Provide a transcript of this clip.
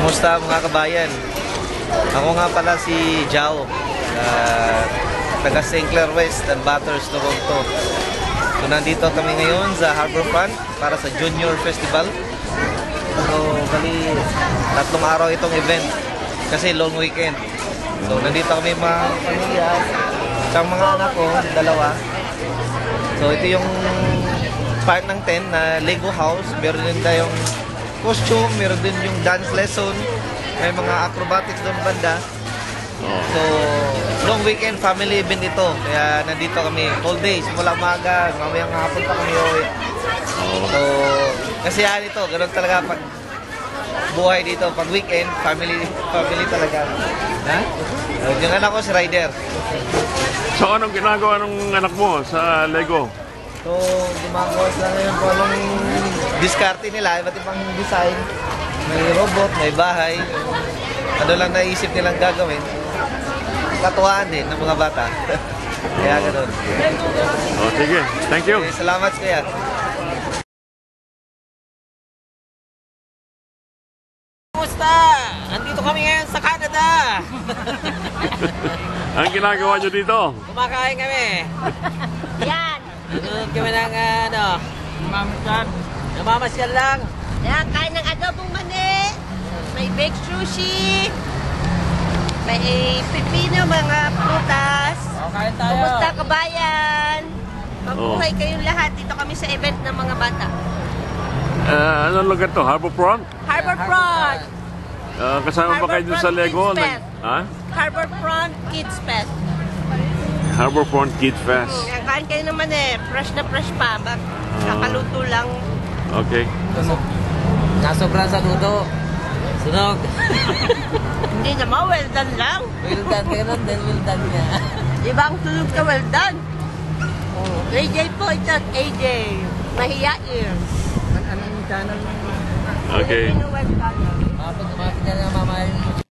Kumusta mga kabayan? Ako nga pala si Jao, taga St. Clair West and Bathurst, Toronto. So nandito kami ngayon sa Harbourfront para sa Junior Festival. So bali, 3 araw itong event kasi long weekend. So nandito kami mga pamilya, isang mga anak ko, 2. So ito yung part ng tent na Lego house. Meron din tayong costume, meron din yung dance lesson, may mga acrobatics doon banda. So long weekend family event ito, kaya nandito kami all day, simula umaga, mamayang hapon pa kami uwi. So kasi yan ito, ganoon talaga pag buhay dito, pag weekend, family talaga. Ha? Yung anak ko si Ryder. So anong ginagawa ng anak mo sa Lego? So gumagawa sila ngayon kung anong diskarte nila, iba't ibang design. May robot, may bahay. Ano lang naisip nilang gagawin. Katuwaan din ng mga bata. Kaya ganoon. Oh, sige. Thank you. Okay, salamat kaya. Kumusta? Andito kami ngayon sa Canada. Ang ginagawa nyo dito? Kumakain kami. Yan. Kami ng namamasyal lang. Yan, kain ng adobong mani. May baked sushi. May pipino, mga prutas. Kain tayo. Kumusta kabayan? Mabuhay kayong lahat. Dito kami sa event ng mga bata. Anong lugar to? Harbourfront? Harbourfront. Kasama ba kayo dun sa Lego? Ha? Harbourfront Kids Fest. Harbourfront Kids Fest. Kain kayo naman fresh na fresh pa. Kakaluto lang. Okay. Nasobran sa luto. Sunog. Hindi naman, well done lang. Well done ka nun, then well done ka. Diba ang sunog ka, well done? AJ po, ito AJ. Mahiyain. Anong channel mo? Okay. Well done. Mapit na nga mama.